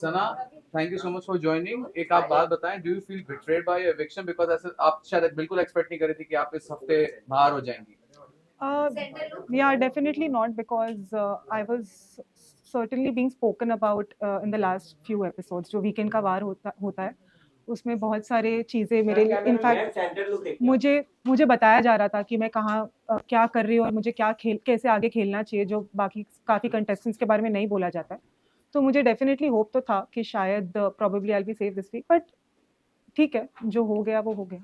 Sana, thank you so much for joining. एक आप बात बताएं, do you feel betrayed by eviction? Because ऐसे आप शायद बिल्कुल एक्सपेक्ट नहीं कर रही थी कि आप इस हफ्ते बाहर हो जाएंगी। Uh, yeah, definitely not because I was certainly being spoken about in the last few episodes. जो वीकेंड का वार होता है उसमें बहुत सारे चीज़ें मेरे लिए इनफैक्ट मुझे बताया जा रहा था कि मैं कहाँ क्या कर रही हूँ और मुझे क्या खेल कैसे आगे खेलना चाहिए, जो बाकी काफ़ी कंटेस्टेंट्स के बारे में नहीं बोला जाता है। तो मुझे डेफिनेटली होप तो था कि शायद probably I be save this week, but ठीक है, जो हो गया वो हो गया।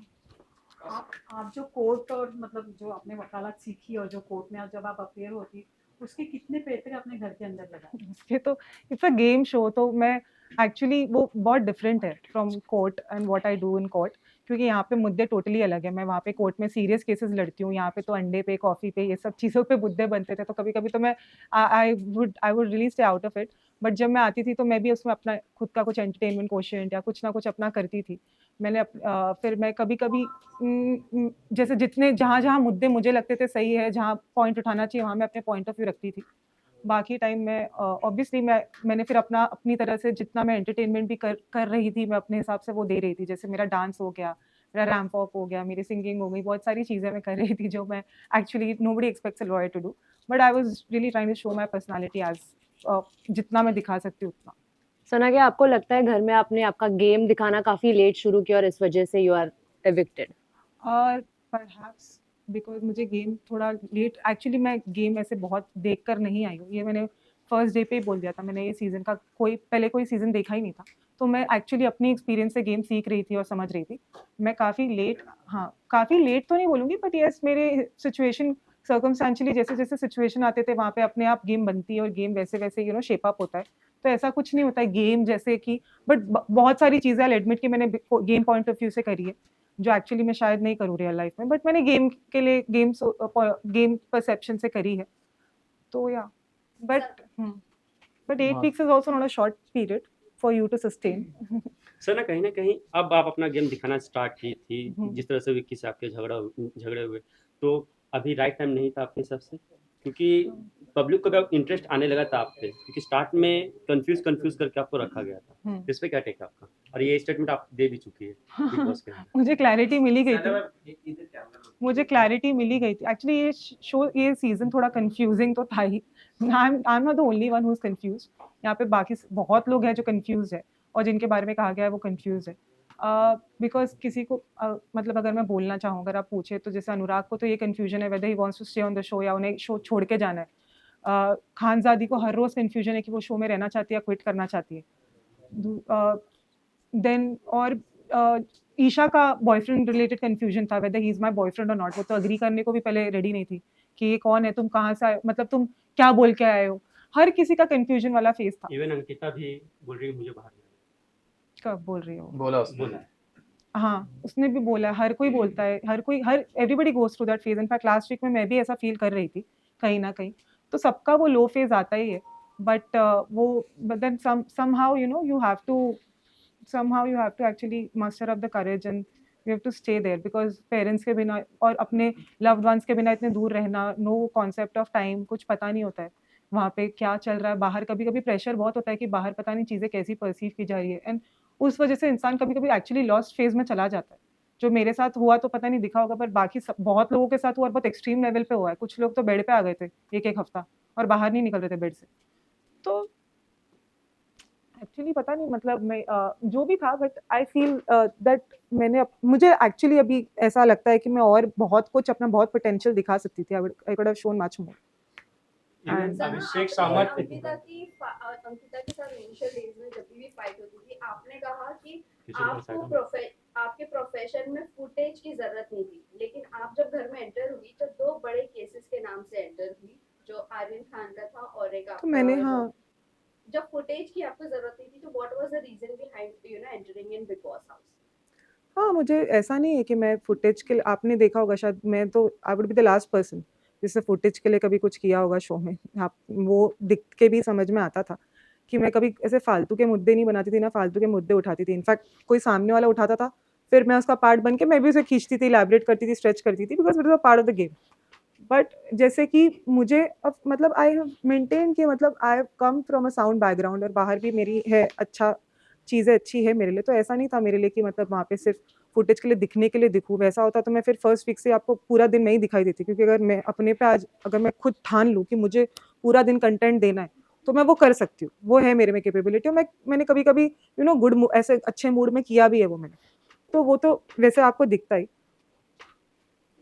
आप जो कोर्ट और मतलब जो आपने वकालत सीखी और जो कोर्ट में जब आप अपेयर होती, उसके कितने पेपर अपने घर के अंदर लगाए? ये तो इट्स अ गेम शो, तो मैं एक्चुअली वो बहुत डिफरेंट है from court and what I do in court, क्योंकि यहाँ पे मुद्दे टोटली अलग है। मैं वहाँ पे कोर्ट में सीरियस केसेस लड़ती हूँ, यहाँ पे तो अंडे पे कॉफ़ी पे ये सब चीज़ों पे मुद्दे बनते थे, तो कभी कभी तो मैं आई would really stay out of it. But जब मैं आती थी तो मैं भी उसमें अपना खुद का कुछ एंटरटेनमेंट क्वेश्चन या कुछ ना कुछ अपना करती थी। फिर मैं कभी कभी जैसे जितने जहाँ जहाँ मुद्दे मुझे लगते थे सही है, जहाँ पॉइंट उठाना चाहिए वहाँ मैं अपने पॉइंट ऑफ व्यू रखती थी। बाकी टाइम मैं ऑब्वियसली मैंने फिर अपनी तरह से जितना मैं एंटरटेनमेंट भी कर रही थी, मैं अपने हिसाब से वो दे रही थी। जैसे मेरा डांस हो गया, मेरा रैंप वॉक हो गया, मेरी सिंगिंग हो गई, बहुत सारी चीज़ें मैं कर रही थी जो मैं actually nobody expects a lawyer to do, but I was really trying to show my personality as जितना मैं दिखा सकती हूँ उतना। सना, क्या आपको लगता है घर में आपने आपका गेम दिखाना काफी लेट शुरू किया और इस वजह से यू आर एविक्टेड? और परहैप्स बिकॉज़ मुझे गेम थोड़ा लेट, एक्चुअली मैं गेम ऐसे बहुत देख कर नहीं आई हूँ। ये मैंने फर्स्ट डे पे ही बोल दिया था, मैंने ये सीज़न का कोई सीज़न देखा ही नहीं था। तो मैं एक्चुअली अपनी एक्सपीरियंस से गेम सीख रही थी और समझ रही थी। मैं काफ़ी लेट, हाँ, काफ़ी लेट तो नहीं बोलूँगी, बट येस मेरे सिचुएशन सर्कमस्टेंशियली जैसे-जैसे सिचुएशन आते थे वहाँ पे अपने आप गेम बनती है और गेम वैसे-वैसे शेप अप होता है। तो ऐसा कुछ नहीं होता है गेम जैसे कि, बट बहुत सारी चीज़ें आई विल एडमिट कि मैंने गेम पॉइंट ऑफ व्यू से करी है, जो एक्चुअली मैं शायद नहीं करूँ रियल लाइफ में, बट मैंने गेम के लिए गेम परसेप्शन से करी है। तो या but but 8 weeks is also not a short period for you to sustain. सर ना कहीं न कहीं अब आप अपना गेम दिखाना स्टार्ट की थी, हम्म। जिस तरह से विक्की से आपके झगड़े हुए, तो अभी राइट टाइम नहीं था आपके हिसाब से? क्योंकि पब्लिक को अब इंटरेस्ट आने लगा था आप पे, क्योंकि स्टार्ट में कन्फ्यूज़ करके आपको रखा गया था। तो इस पे क्या टेक है आपका? और ये स्टेटमेंट आप दे भी चुकी है बिग बॉस के अंदर। मुझे क्लैरिटी मिली गई थी एक्चुअली। ये सीजन थोड़ा कंफ्यूजिंग तो था ही। I am not the only one who is confuse. यहाँ पे बाकी बहुत लोग हैं जो कंफ्यूज है और जिनके बारे में कहा गया है वो कंफ्यूज है। बिकॉज किसी को मतलब अगर मैं बोलना चाहूँ, अगर आप पूछे तो जैसे अनुराग को तो ये कंफ्यूजन है whether he wants to stay on the show या उन्हें शो छोड़ के जाना है। खानजादी को हर रोज कंफ्यूजन है कि वो शो में रहना चाहती है या क्विट करना चाहती है। देन और ईशा का बॉयफ्रेंड रिलेटेड कंफ्यूजन था weather he is my boyfriend और नॉट। वो तो अग्री करने को भी पहले रेडी नहीं थी कि ये कौन है, तुम कहाँ से आए, मतलब तुम क्या बोल के आए हो। हर किसी का कंफ्यूजन वाला फेज था। इवन अंकिता भी बोल रही है मुझे बाहर जाना कब बोल रही हो? बोला उसने। बोला। हाँ, उसने भी बोला है, हर कोई बोलता है, हर everybody goes through that phase. In fact last week में मैं भी ऐसा फील कर रही थी कहीं ना कहीं। तो सबका वो लो फेज आता ही है, but but then somehow you have to actually muster up the courage and you have to stay there because parents के बिना और अपने लव्ड वंस के बिना इतने दूर रहना, नो कॉन्सेप्ट ऑफ टाइम, कुछ पता नहीं होता है वहाँ पे क्या चल रहा है बाहर। कभी कभी प्रेशर बहुत होता है कि बाहर पता नहीं चीज़ें कैसी परसीव की जा रही है, एंड उस वजह से इंसान कभी कभी एक्चुअली लॉस्ट फेज में चला जाता है। जो मेरे साथ हुआ तो पता नहीं दिखा होगा, पर बाकी बहुत लोगों के साथ हुआ और बहुत एक्सट्रीम लेवल पे हुआ है। कुछ लोग तो बेड पे आ गए थे एक एक हफ्ता और बाहर नहीं निकल रहे थे बेड से। तो एक्चुअली पता नहीं, मतलब मैं जो भी था, बट आई फील दैट मुझे एक्चुअली अभी ऐसा लगता है कि मैं और बहुत कुछ अपना बहुत पोटेंशियल दिखा सकती थी। I could have shown much more. Even And- अभिषेक सामंत अंकिता के साथ इनिशियल डेज में जब भी फाइट होती थी, आपने कहा कि आपके प्रोफेशन में फुटेज की जरूरत नहीं थी, लेकिन आप जब घर में एंटर हुई तो दो बड़े केसेस के नाम से एंटर हुई, जो आर्यन खान का था और एक तो मैंने, हाँ, जब फुटेज की आपको जरूरत नहीं थी तो what was the reason behind entering in Bigg Boss house? हाँ, मुझे ऐसा नहीं है कि मैं फुटेज के लिए, आपने देखा होगा शायद, मैं तो I would be the last person जिससे फुटेज के लिए कभी कुछ किया होगा शो में। आप वो दिख के भी समझ में आता था कि मैं कभी ऐसे फालतू के मुद्दे नहीं बनाती थी, ना फालतू के मुद्दे उठाती थी। इनफैक्ट कोई सामने वाला उठाता था, फिर मैं उसका पार्ट बन के मैं भी उसे खींचती थी, इलैबोरेट करती थी, स्ट्रेच करती थी, because it is a part of the game. But जैसे कि मुझे अब मतलब आई हैव मेंटेन कि मतलब I have come from a sound background और बाहर भी मेरी है अच्छा चीज़ें अच्छी है मेरे लिए, तो ऐसा नहीं था मेरे लिए कि मतलब वहाँ पे सिर्फ फुटेज के लिए दिखने के लिए दिखूँ। वैसा होता तो मैं फिर फर्स्ट वीक से आपको पूरा दिन नहीं दिखाई देती, क्योंकि अगर मैं अपने पे आज अगर मैं खुद ठान लूँ कि मुझे पूरा दिन कंटेंट देना है तो मैं वो कर सकती हूँ, वो है मेरे में कैपेबिलिटी। और मैंने कभी कभी यू नो गुड ऐसे अच्छे मूड में किया भी है वो मैंने, तो वो तो वैसे आपको दिखता ही।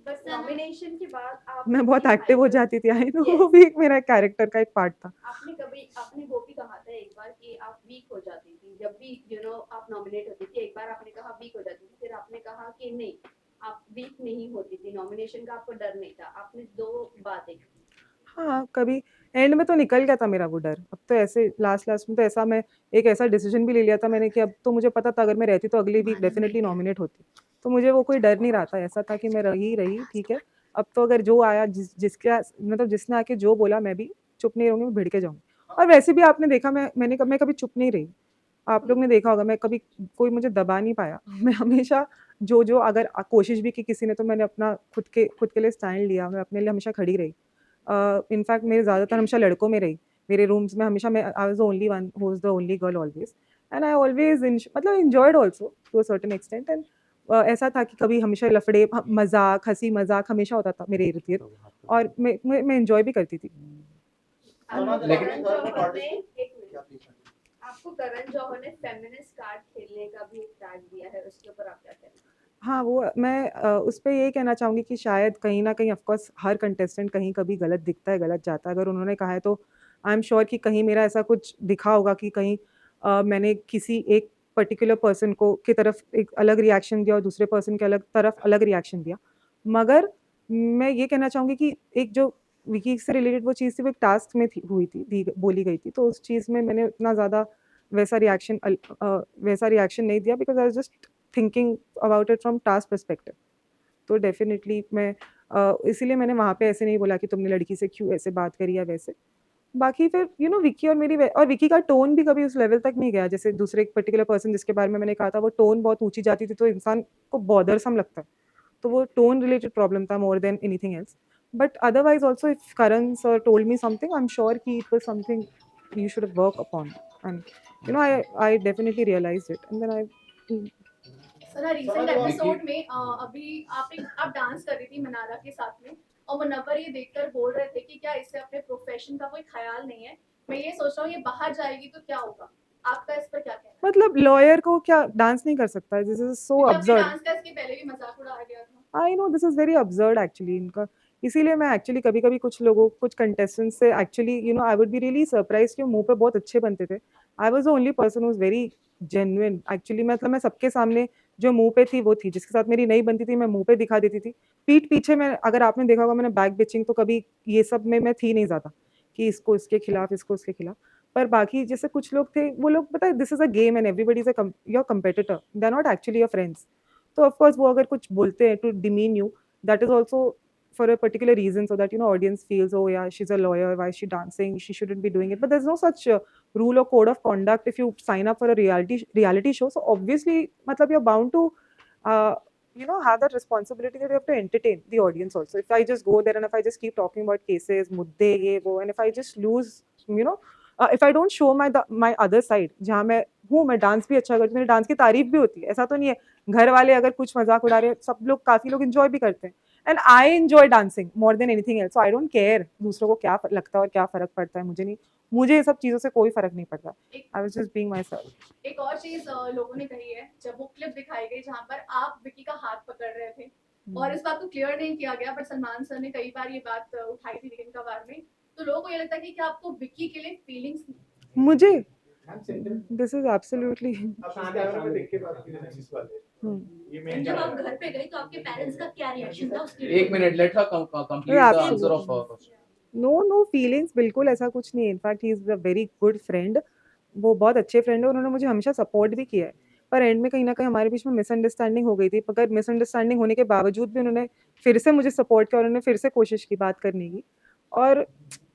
बस नॉमिनेशन के बाद आप मैं बहुत इतनी एक्टिव हो hyper- जाती थी, आई नो Yes. वो भी एक मेरा कैरेक्टर का एक पार्ट था। आपने वो भी कहा था एक बार कि आप वीक हो जाती थी जब भी आप नॉमिनेट होती थी। एक बार आपने कहा वीक हो जाती थी, फिर आपने कहा कि नहीं, आप वीक नहीं होती थी, नॉमिनेशन का आपको डर नहीं था। आपने दो बातें की। हाँ, कभी एंड में तो निकल गया था मेरा वो डर। अब तो ऐसे लास्ट में तो ऐसा मैं एक ऐसा डिसीजन भी ले लिया था मैंने कि अब तो मुझे पता था अगर मैं रहती तो अगली वीक डेफिनेटली नॉमिनेट होती। तो मुझे वो कोई डर नहीं रहा था, ऐसा था कि मैं रही, ठीक है। अब तो अगर जो आया मतलब जिसने आके जो बोला मैं भी चुप नहीं रहूँगी, मैं भिड़ के जाऊँगी। और वैसे भी आपने देखा मैं कभी चुप नहीं रही। आप लोग ने देखा होगा मैं कभी कोई मुझे दबा नहीं पाया। मैं हमेशा जो अगर कोशिश भी की किसी ने तो मैंने अपना खुद के लिए स्टैंड लिया, मैं अपने लिए हमेशा खड़ी रही। इनफैक्ट मेरे ज़्यादातर हमेशा लड़कों में रही। मेरे रूम्स में हमेशा मैं I was the only one who was the only girl always, and I always मतलब enjoyed also to a certain extent. And ऐसा था कि कभी हमेशा लफड़े मज़ाक, हँसी-मज़ाक हमेशा होता था मेरे इर्द-गिर्द, और मैं एन्जॉय भी करती थी। आपको लेकिन- करण जौहर ने एक मिनट, आपको करण जौहर ने फेमिनिस्ट कार्ड खेलने का भी एक टैग दिया है, उसके ऊपर आप क्या कहेंगे? हाँ, वो मैं उस पे यही कहना चाहूँगी कि शायद कहीं न कहीं ऑफ़ कोर्स हर कंटेस्टेंट कहीं कभी गलत दिखता है, गलत जाता है। अगर उन्होंने कहा है तो आई एम श्योर कि कहीं मेरा ऐसा कुछ दिखा होगा कि कहीं मैंने किसी एक पर्टिकुलर पर्सन को की तरफ एक अलग रिएक्शन दिया और दूसरे पर्सन के तरफ अलग रिएक्शन दिया। मगर मैं ये कहना चाहूँगी कि एक जो विकी से रिलेटेड वो चीज़ थी, वो एक टास्क में हुई थी, बोली गई थी। तो उस चीज़ में मैंने उतना ज़्यादा वैसा रिएक्शन नहीं दिया, because I was just thinking about it from task perspective. तो डेफिनिटली मैं इसीलिए मैंने वहाँ पे ऐसे नहीं बोला कि तुमने लड़की से क्यों ऐसे बात करी या वैसे। बाकी फिर विक्की और और विक्की का टोन भी कभी उस लेवल तक नहीं गया, जैसे दूसरे एक पर्टिकुलर पर्सन जिसके बारे में मैंने कहा था, वो टोन बहुत ऊँची जाती थी तो इंसान को बॉदरसम लगता है। तो वो टोन रिलेटेड प्रॉब्लम था more than anything else. But otherwise also if Karan sir told me something, I am sure कि it was something you should have worked upon, and I definitely realized it, and then I sir recent episode में अभी आप dance कर रही थी मनारा के साथ में, और मुनव्वर ये देखकर बोल रहे थे कि क्या इससे अपने प्रोफेशन का कोई ख्याल नहीं है। मैं ये सोच रहा हूँ ये बाहर जाएगी तो क्या होगा, आपका इस पर क्या कहना है? मतलब लॉयर को क्या डांस नहीं कर सकता है? दिस इज सो क्योंकि अपने अब्सर्ड। डांस का इसके पहले भी मजाक उड़ाया गया था। I know this is very absurd actually इनका। इसीलिए मैं एक्चुअली कभी-कभी कुछ कंटेस्टेंट्स से actually I would be really surprised कि वो मुँह पे बहुत अच्छे बनते थे। आई was the only person who was very genuine actually. मतलब मैं सबके सामने जो मुँह पे थी वो थी, जिसके साथ मेरी नहीं बनती थी मैं मुँह पे दिखा देती थी। पीठ पीछे मैं, अगर आपने देखा होगा मैंने बैक बिचिंग तो कभी ये सब में मैं थी नहीं ज़्यादा, कि इसको इसके खिलाफ, इसको उसके खिलाफ। पर बाकी जैसे कुछ लोग थे, वो लोग पता है this is a game and everybody is your competitor, they are not actually your friends. तो ऑफ कोर्स वो अगर कुछ बोलते हैं to demean you, that is also for a particular reason, so that audience feels, oh yeah, she's a lawyer, why is she dancing, she shouldn't be doing it. But there's no such rule or code of conduct if you sign up for a reality show. So obviously matlab you're bound to uh, have that responsibility that you have to entertain the audience also. If I just go there and if I just keep talking about cases mudde ye wo, and if I just lose, if I don't show my other side, जहाँ मैं dance भी अच्छा करती हूँ, मेरे dance की तारीफ भी होती है, ऐसा तो नहीं है घर वाले अगर कुछ मजाक उड़ा रहे हैं, सब लोग काफी लोग एंजॉय भी करते हैं, and I enjoy dancing more than anything else. So I don't care दूसरों को क्या लगता है और क्या फर्क पड़ता है, मुझे ये सब चीजों से कोई फर्क नहीं पड़ता। I was just being my self. एक और चीज लोगों ने कही है, जब वो क्लिप दिखाई गई जहाँ पर आप विकी का हाथ पकड़ रहे थे, और इस बात को क्लियर नहीं किया गया, बट सलमान सर ने कई बार ये बात उठाई थी वीकेंड का बार में, तो लोगों को ये लगता है कि क्या आपको विकी के लिए फीलिंग्स मुझे दिस इज एब्सोल्युटली जब आप घर पे गए तो आपके पेरेंट्स का क्या रिएक्शन था उसके एक minute, let her complete the answer of no feelings, बिल्कुल ऐसा कुछ नहीं है। In fact he is a very good friend, वो बहुत अच्छे फ्रेंड है, उन्होंने मुझे हमेशा सपोर्ट भी किया है। पर एंड में कहीं ना कहीं हमारे बीच में मिसअंडरस्टैंडिंग हो गई थी, मगर मिसअंडरस्टैंडिंग होने के बावजूद भी उन्होंने फिर से मुझे सपोर्ट किया और उन्होंने फिर से कोशिश की बात करने की। और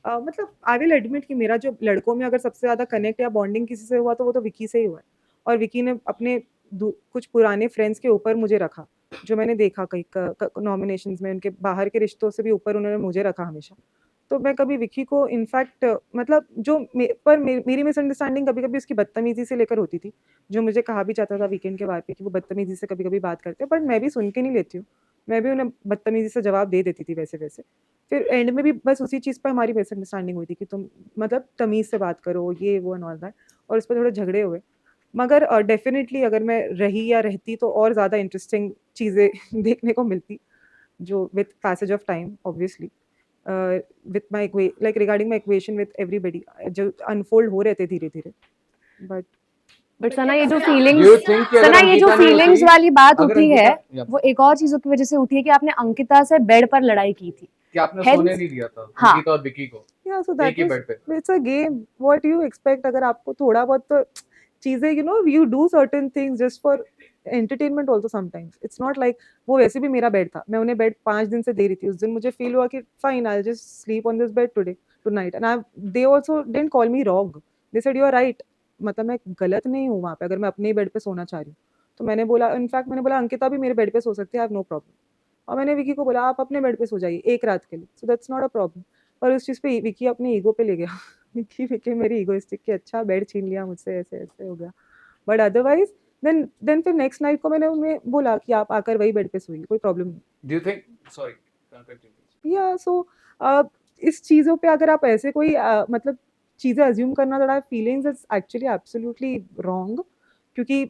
मतलब आई विल एडमिट कि मेरा जो लड़कों में अगर सबसे ज़्यादा कनेक्ट या बॉन्डिंग किसी से हुआ तो वो तो विकी से ही हुआ है, और विकी ने अपने कुछ पुराने फ्रेंड्स के ऊपर मुझे रखा, जो मैंने देखा कई नॉमिनेशंस में, उनके बाहर के रिश्तों से भी ऊपर उन्होंने मुझे रखा हमेशा। तो मैं कभी विकी को इनफैक्ट मतलब जो मेरी मिसअंडरस्टैंडिंग कभी-कभी उसकी बदतमीज़ी से लेकर होती थी, जो मुझे कहा भी जाता था वीकेंड के बाद पे कि वो बदतमीज़ी से कभी-कभी बात करते हैं, बट मैं भी सुन के नहीं लेती हूँ। मैं भी उन्हें बदतमीज़ी से जवाब दे देती थी वैसे-वैसे। फिर एंड में भी बस उसी चीज़ पे हमारी मिसअंडरस्टैंडिंग हुई थी कि तुम मतलब तमीज़ से बात करो, ये वो एंड ऑल दैट, और उस पे थोड़े झगड़े हुए। मगर डेफ़िनिटली अगर मैं रही या रहती तो और ज़्यादा इंटरेस्टिंग चीज़ें देखने को मिलती, जो with passage of time obviously with my like regarding my equation with everybody जो अनफोल्ड हो रहे थे धीरे-धीरे। बट बट सना ये जो Do you फीलिंग्स think कि अगर सना ये जो अंकिता नहीं फीलिंग्स होती, वाली बात अगर उठी है अंकिता, वो एक और चीजों की वजह से उठी है कि आपने अंकिता से बेड पर लड़ाई की थी। कि आपने Hence- सोने नहीं दिया था हाँ। अंकिता और विकी को yeah, so एक that ही was बेड पे। it's a game. What you expect? अगर आपको थोड़ा बहुत तो चीजें you do certain things just for entertainment also sometimes. It's not like वो वैसे भी मेरा बेड था, मैं उन्हें बेड 5 दिन से दे रही थी। उस दिन मुझे फील हुआ कि fine, I'll just sleep on this bed tonight, and they also didn't call me wrong. They said you are right. मतलब मैं गलत नहीं हूँ वहाँ पे अगर मैं अपने ही बेड पे सोना चाह रही हूँ। तो मैंने बोला, इनफैक्ट मैंने बोला अंकिता भी मेरे बेड पे सो सकती है, आई हैव नो प्रॉब्लम। और मैंने विकी को बोला आप अपने बेड पे सो जाइए एक रात के लिए, so that's not a problem. और उस चीज़ पे विकी अपने ईगो पे ले गया विकी मेरी ईगोइस्टिक कि अच्छा बेड छीन लिया मुझसे, ऐसे ऐसे हो गया। बट अदरवाइज देन फिर नेक्स्ट नाइट को मैंने उन्हें बोला कि आप आकर वही बेड पे सोइए, कोई प्रॉब्लम नहीं। Do you think, sorry, continue. या सो इस चीज़ों पे अगर आप ऐसे कोई मतलब चीज़ें अज्यूम करना थोड़ा feelings is actually absolutely wrong, क्योंकि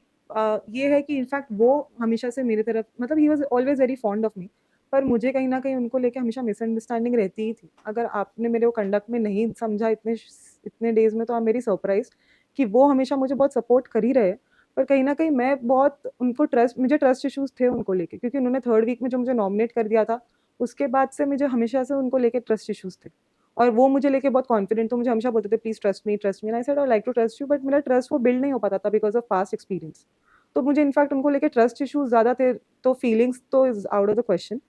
ये है कि इनफैक्ट वो हमेशा से मेरी तरफ मतलब he was always very fond of me, पर मुझे कहीं ना कहीं उनको लेके हमेशा मिसअंडरस्टैंडिंग रहती ही थी। अगर आपने मेरे को कंडक्ट में नहीं समझा इतने डेज में, तो आई एम वेरी सरप्राइज कि वो हमेशा मुझे बहुत सपोर्ट कर ही रहे, पर कहीं ना कहीं मैं बहुत उनको मुझे ट्रस्ट इश्यूज थे उनको लेके, क्योंकि उन्होंने थर्ड वीक में जो मुझे नॉमिनेट कर दिया था उसके बाद से मुझे हमेशा से उनको लेके ट्रस्ट इश्यूज थे, और वो मुझे लेके बहुत कॉन्फिडेंट, तो मुझे हमेशा बोलते थे please trust me and I said I like to trust you, but मेरा ट्रस्ट वो बिल्ड नहीं हो पाता था बिकॉज ऑफ पास्ट एक्सपीरियंस। तो मुझे इनफैक्ट उनको लेके ट्रस्ट इश्यूज ज़्यादा थे, तो फीलिंग्स तो is out of the question.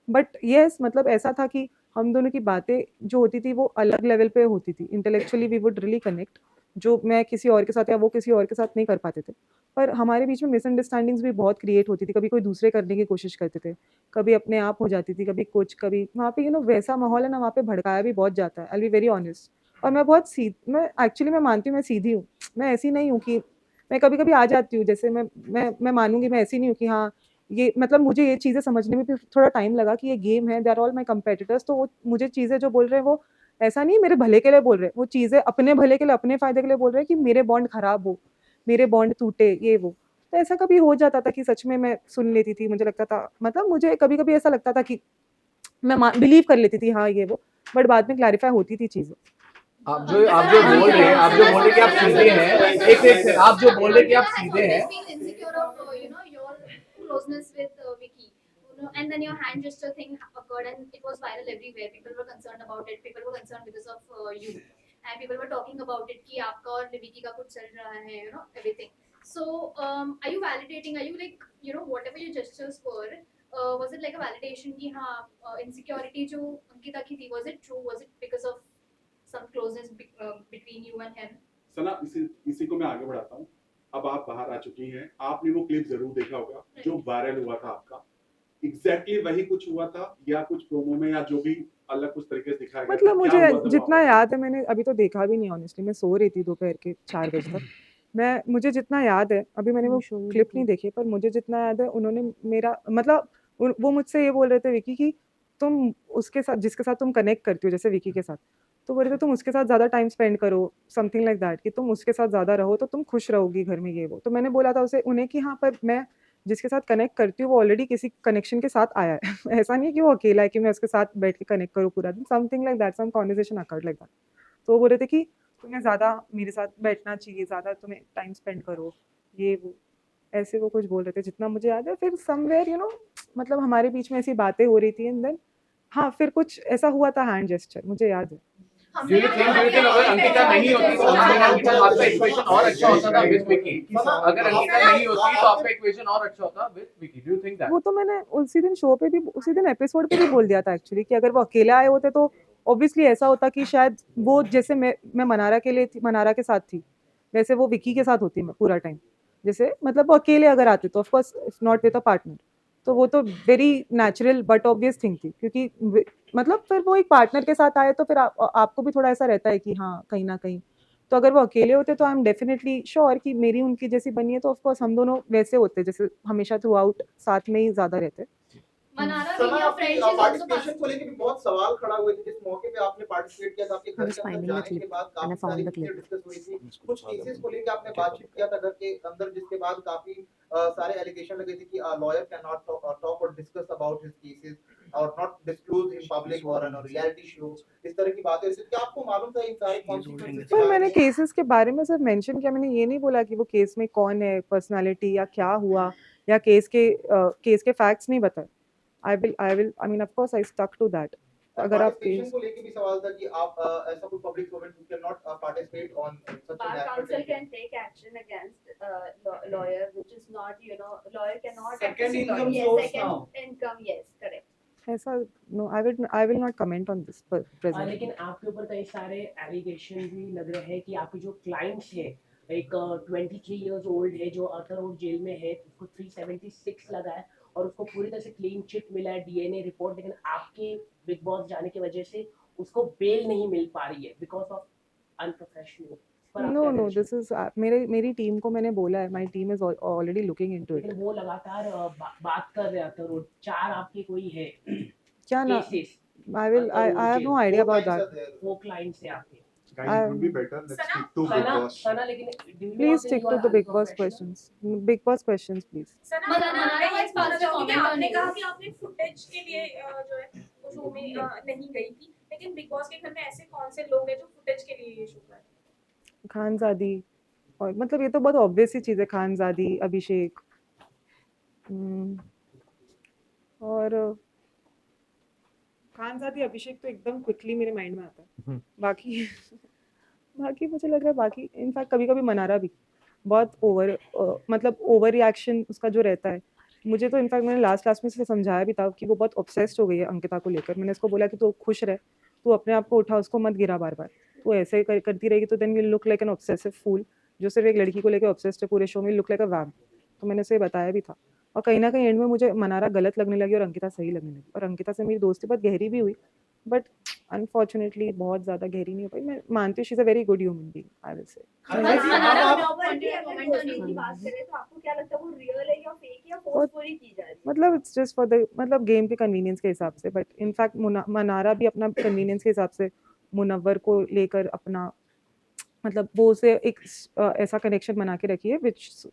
But yes मतलब ऐसा था कि हम दोनों की बातें जो होती थी वो अलग लेवल पे होती थी, intellectually we would really connect, जो मैं किसी और के साथ या वो किसी और के साथ नहीं कर पाते थे। पर हमारे बीच में मिसअंडरस्टैंडिंग्स भी बहुत क्रिएट होती थी, कभी कोई दूसरे करने की कोशिश करते थे, कभी अपने आप हो जाती थी, कभी कुछ, कभी वहाँ पे वैसा माहौल है ना, वहाँ पे भड़काया भी बहुत जाता है, आई विल बी वेरी ऑनेस्ट। और मैं बहुत मैं एक्चुअली मैं मानती हूँ मैं सीधी हूँ, मैं ऐसी नहीं हूँ कि मैं कभी-कभी आ जाती हूँ, जैसे मैं मानूँगी, मैं ऐसी नहीं हूँ कि हाँ, ये मतलब मुझे ये चीज़ें समझने में भी थोड़ा टाइम लगा कि ये गेम है, they are all my competitors, तो वो मुझे चीज़ें जो बोल रहे हैं वो ऐसा नहीं मेरे भले के लिए बोल रहे हैं, वो चीज़ें अपने भले के लिए, अपने फ़ायदे के लिए बोल रहे हैं कि मेरे बॉन्ड खराब हो, मेरे बॉन्ड टूटे, ये वो। तो ऐसा कभी हो जाता था कि सच में मैं सुन लेती थी, मुझे लगता था मतलब मुझे कभी-कभी ऐसा लगता था कि मैं बिलीव कर लेती थी हाँ, ये वो, बट बाद में क्लैरिफाई होती थी चीज़ें। आप जो बोल रहे हैं, आप जो बोल रहे हैं कि आप सीधे हैं, एक आप जो बोल रहे हैं कि आप सीधे हैं, insecure of your closeness with Vicky, and then your hand gesture thing occurred and it was viral everywhere. People were concerned about it. People were concerned because of you, and people were talking about it कि आपका और Vicky का कुछ चल रहा है, everything. So are you validating? Are you like whatever your gestures were? Was it like a validation कि हाँ insecurity जो अंकिता की थी, was it true? Was it because of some closeness between you and him? सना इसी को मैं आगे बढ़ाता हूँ। अब आप बाहर आ चुकी हैं, आपने वो क्लिप जरूर देखा होगा जो वायरल हुआ था आपका, एग्जैक्टली वही कुछ हुआ था या कुछ प्रोमो में या जो भी अलग कुछ तरीके से दिखाया गया? मतलब क्या हुआ था मुझे जितना वहाँ पे? याद है, मैंने अभी तो देखा भी नहीं ऑनेस्टली, मैं सो रही थी दोपहर के 4 बजे तक। मुझे जितना याद है, अभी मैंने वो क्लिप नहीं देखी, पर मुझे जितना याद है उन्होंने मेरा मतलब वो मुझसे ये बोल रहे थे विकी कि तुम उसके साथ जिसके साथ तुम कनेक्ट करती हो, जैसे विकी के साथ, तो बोल रहे थे तुम उसके साथ ज़्यादा टाइम स्पेंड करो, समथिंग लाइक दैट, कि तुम उसके साथ ज़्यादा रहो तो तुम खुश रहोगी घर में, ये वो। तो मैंने बोला था उन्हें कि हाँ, पर मैं जिसके साथ कनेक्ट करती हूँ वो ऑलरेडी किसी कनेक्शन के साथ आया है ऐसा नहीं है कि वो अकेला है कि मैं उसके साथ बैठ के कनेक्ट करूँ पूरा दिन, something like that, some conversation awkward like that. तो वो बोल रहे थे कि तुम्हें ज़्यादा मेरे साथ बैठना चाहिए, ज़्यादा तुम्हें टाइम स्पेंड करो, ये वो, ऐसे वो कुछ बोल रहे थे जितना मुझे याद है। फिर समवेयर मतलब हमारे बीच में ऐसी बातें हो रही थी, एंड देन हाँ, फिर कुछ ऐसा हुआ था हैंड जेस्चर, मुझे याद है। Do you think अगर अंकिता नहीं होती तो आपका इक्वेशन और अच्छा होता था विद विकी? अगर अंकिता नहीं होती तो आपका इक्वेशन और अच्छा होता with Vicky? Do you think that? वो तो मैंने उसी दिन शो पे भी, उसी दिन एपिसोड पे भी बोल दिया था एक्चुअली, कि अगर वो अकेले आए होते तो ऑब्वियसली ऐसा होता कि शायद वो, जैसे मैं मनारा के लिए थी, मनारा के साथ थी, वैसे वो विकी के साथ होती मैं पूरा टाइम। जैसे मतलब वो अकेले अगर आते तो of course if not with a partner, तो वो तो very natural but obvious thing थी, क्योंकि मतलब फिर वो एक पार्टनर के साथ आए तो फिर आपको भी थोड़ा ऐसा रहता है कि हाँ कहीं ना कहीं, तो अगर वो अकेले होते तो आई एम डेफिनेटली श्योर कि मेरी उनकी जैसी बनी है, तो ऑफकोर्स हम दोनों वैसे होते जैसे हमेशा थ्रू आउट साथ में ही ज़्यादा रहते। मनारा सना भी आपकी फ्रेंड्स इज आल्सो पार्टिसिपेशन को लेके भी बहुत सवाल खड़ा हुए थे जिस मौके पे आपने पार्टिसिपेट किया था आपके I घर was के अंदर finding the जाने के clip बाद and I काफी found सारी the चीजें clip. डिस्कस हुई थी कुछ केसेस को लेके आपने बातचीत किया था घर के अंदर जिसके बाद काफी सारे एलिगेशन लगे थे कि लॉयर कैन नॉट टॉक और डिस्कस अबाउट हिज केसेस और नॉट डिस्क्लोज इन पब्लिक और ऑन रियलिटी शो, इस तरह की बातें थी। क्या आपको मालूम था इन सारे कॉन्सिक्वेंसेस के पर बारे मैंने में? केसेस के बारे में सिर्फ मेंशन किया, मैंने ये नहीं बोला कि वो केस में कौन है, पर्सनालिटी या क्या हुआ, या केस के फैक्ट्स नहीं बताए। I mean of course I stuck to that. अगर आप पार्टिसिपेशन को लेके भी सवाल था कि आप ऐसा कोई public servant who can not participate on such Bar an council can take action against lawyer, which is not, lawyer cannot. Second income yes, source second now. income, yes, correct. ऐसा no, I will not comment on this present. लेकिन आपके ऊपर कई सारे allegation भी लग रहे हैं कि आपके जो क्लाइंट्स है, एक 23 इयर्स ओल्ड है जो अर्थर रोड जेल में है, उसको 376 लगा है और उसको पूरी तरह से क्लीन चिट मिला है, डीएनए रिपोर्ट, लेकिन आपके बिग बॉस जाने की वजह से उसको बेल नहीं मिल पा रही है because of unprofessional. No, this is मेरी टीम को मैंने बोला है, my team is already looking into it. लेकिन वो लगातार बात कर रहे अर्थर रोड, 4 आपके कोई है क्या ना, cases, I have no idea about that. वो क्लाइंट्स है आपके। Guys, it would be better. Let's stick to Big Boss. सना, लेकिन do you please not think stick you to are the Bigg Boss unprofessional? Questions please. Mannara इस बात पे comment comment on आपने this. कहा कि आपने फुटेज के लिए जो है वो शो में नहीं गई थी, लेकिन बिग बॉस के घर में ऐसे कौन से लोग हैं जो फुटेज के लिए ये शो कर रहे हैं? खानजादी, और मतलब ये तो बहुत ऑब्वियस ही चीज़ है, खानजादी, अभिषेक, और खानजादी अभिषेक तो एकदम क्विकली मेरे माइंड में आता है। बाकी बाकी मुझे लग रहा है, बाकी इनफैक्ट कभी कभी मनारा भी बहुत मतलब ओवर रिएक्शन उसका जो रहता है, मुझे तो इनफैक्ट मैंने लास्ट में से समझाया भी था कि वो बहुत ऑब्सेस्ड हो गई है अंकिता को लेकर। मैंने उसको बोला कि तू खुश रह, तू अपने आप को उठा, उसको मत गिरा बार बार, तू ऐसे करती रहेगी तो then you look like an obsessive fool, जो सिर्फ एक लड़की को लेकर ऑब्सेस्ड है पूरे शो में, लुक लाइक अ वैम्प। तो मैंने उसे बताया भी था, और कहीं ना कहीं एंड में मुझे मनारा गलत लगने लगी और अंकिता सही लगने लगी, और अंकिता से मेरी दोस्ती बहुत गहरी भी हुई, बट अनफॉर्चुनेटली बहुत ज़्यादा गहरी नहीं हो पाई। मैं मानती हूँ she is a very good human being, I will say. Mannara की बात करें तो आपको क्या लगता है वो रियल है या फेक या फोर्सफुली की जा रही है? मतलब इट्स जस्ट फॉर द मतलब गेम के कन्वीनियंस के हिसाब से, बट इनफैक्ट मनारा भी अपना कन्वीनियंस के हिसाब से मुनव्वर को लेकर अपना मतलब वो उसे एक ऐसा कनेक्शन बना के रखी है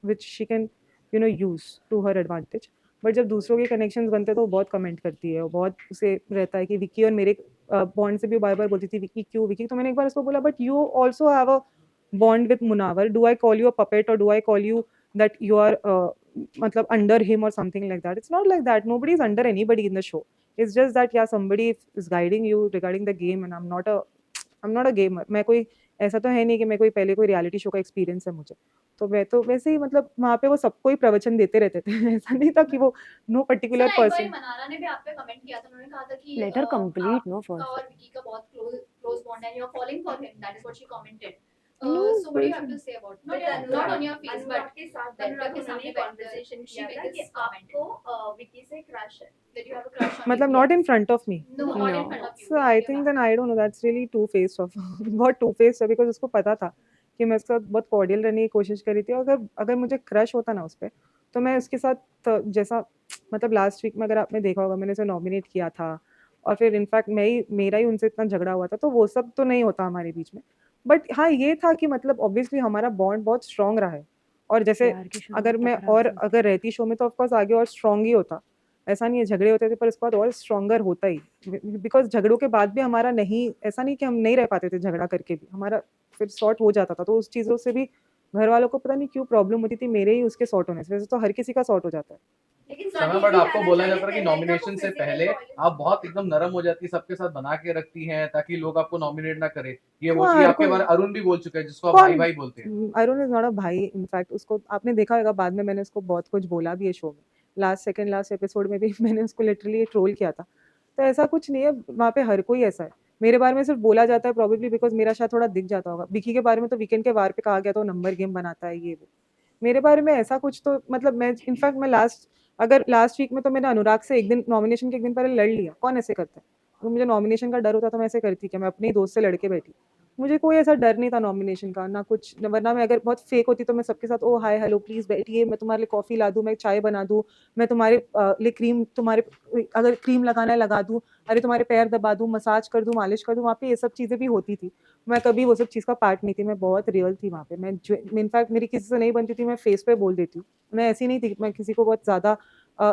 which she can use to her advantage. But जब दूसरों के कनेक्शंस बनते हैं तो वो बहुत कमेंट करती है, वो बहुत उसे रहता है कि विकी और मेरे बॉन्ड से भी बार बार बोलती थी विकी क्यों विकी। तो मैंने एक बार उसको बोला, but you also have a bond with Munawar. Do I call you a puppet or do I call you that you are matlab under him or something like that? It's not like that. Nobody is under anybody in the show. It's just that yeah, somebody is guiding you regarding the game, and I'm not a gamer. मैं कोई ऐसा तो है नहीं कि मैं कोई पहले कोई रियलिटी शो का एक्सपीरियंस है मुझे, तो मैं तो वैसे ही मतलब वहाँ पे वो सबको ही प्रवचन देते रहते थे। ऐसा नहीं था कि वो नो पर्टिकुलर पर्सन। मनारा ने भी आप पे कमेंट किया था, उन्होंने कहा था कि Let her complete, no, आपका first. और विकी का बहुत क्लोज बॉन्ड है, you are following for him, that is what she commented. No, So what do you have to say about it? Not on your face, but के साथ अनुराग के सामने conversation किया था कि आपको विकी से क्रश है, that you have a crush on मतलब Vicky. not in front of me. No, not in front of you. So I think then I don't know, that's really two-faced of बहुत two-faced है, because उसको पता था कि मैं उसके साथ बहुत कॉर्डियल रहने की कोशिश कर रही थी। और अगर मुझे क्रश होता ना उस पर, तो मैं उसके साथ जैसा मतलब लास्ट वीक में अगर आपने देखा होगा मैंने उसे नॉमिनेट किया था, और फिर इनफैक्ट मेरा ही उनसे इतना झगड़ा हुआ था, तो वो सब तो नहीं होता हमारे बीच में। बट हाँ ये था कि मतलब ऑब्वियसली हमारा बॉन्ड बहुत स्ट्रॉन्ग रहा है, और जैसे अगर मैं और अगर रहती शो में तो ऑफकोर्स आगे और स्ट्रॉन्ग ही होता, ऐसा नहीं है झगड़े होते थे पर इसके बाद और स्ट्रॉन्गर होता ही, बिकॉज झगड़ों के बाद भी हमारा नहीं, ऐसा नहीं कि हम नहीं रह पाते थे झगड़ा करके भी, हमारा फिर सॉर्ट हो जाता था। तो उस चीज़ों से भी घर वालों को पता नहीं क्यों प्रॉब्लम होती थी, मेरे ही उसके सॉर्ट होने से। वैसे तो हर किसी का सॉर्ट हो जाता है। समय बट आपको बोला जाता है कि नॉमिनेशन से पहले आप बहुत एकदम नरम हो जाती है, सबके साथ बना के रखती हैं ताकि लोग आपको नॉमिनेट ना करें। ये वो चीज आपके बारे अरुण भी बोल चुका है, जिसको आप भाई भाई बोलते हैं। अरुण इज नॉट अ भाई, इनफैक्ट उसको आपने देखा होगा बाद में मैंने उसको बहुत कुछ बोला भी है शो में, लास्ट एपिसोड में भी मैंने उसको लिटरली ट्रोल किया था। तो ऐसा कुछ नहीं है, वहाँ पे हर कोई ऐसा है। मेरे बारे में सिर्फ बोला जाता है प्रोबेबली बिकॉज मेरा शायद थोड़ा दिख जाता होगा। विकी के बारे में तो वीकेंड के वार पे कहा गया तो नंबर गेम बनाता है ये वो, मेरे बारे में ऐसा कुछ तो मतलब मैं इनफैक्ट मैं लास्ट वीक में तो मैंने अनुराग से एक दिन नॉमिनेशन के एक दिन पहले लड़ लिया। कौन ऐसे करता है? अगर मुझे नॉमिनेशन का डर होता तो मैं ऐसे करती क्या? मैं अपने ही दोस्त से लड़के बैठी। मुझे कोई ऐसा डर नहीं था नॉमिनेशन का, ना कुछ, वरना मैं अगर बहुत फेक होती तो मैं सबके साथ ओ हाय हेलो प्लीज बैठिए, मैं तुम्हारे लिए कॉफी ला दूं, मैं चाय बना दूं, मैं तुम्हारे लिए क्रीम, तुम्हारे अगर क्रीम लगाना है लगा दूं, अरे तुम्हारे पैर दबा दूं, मसाज कर दूं, मालिश कर दूं। वहाँ पे ये सब चीजें भी होती थी। मैं कभी वो सब चीज का पार्ट नहीं थी, मैं बहुत रियल थी वहाँ पे। मैं इनफैक्ट मेरी किसी से नहीं बनती थी, मैं फेस पे बोल देती हूँ। मैं ऐसी नहीं थी, मैं किसी को बहुत ज्यादा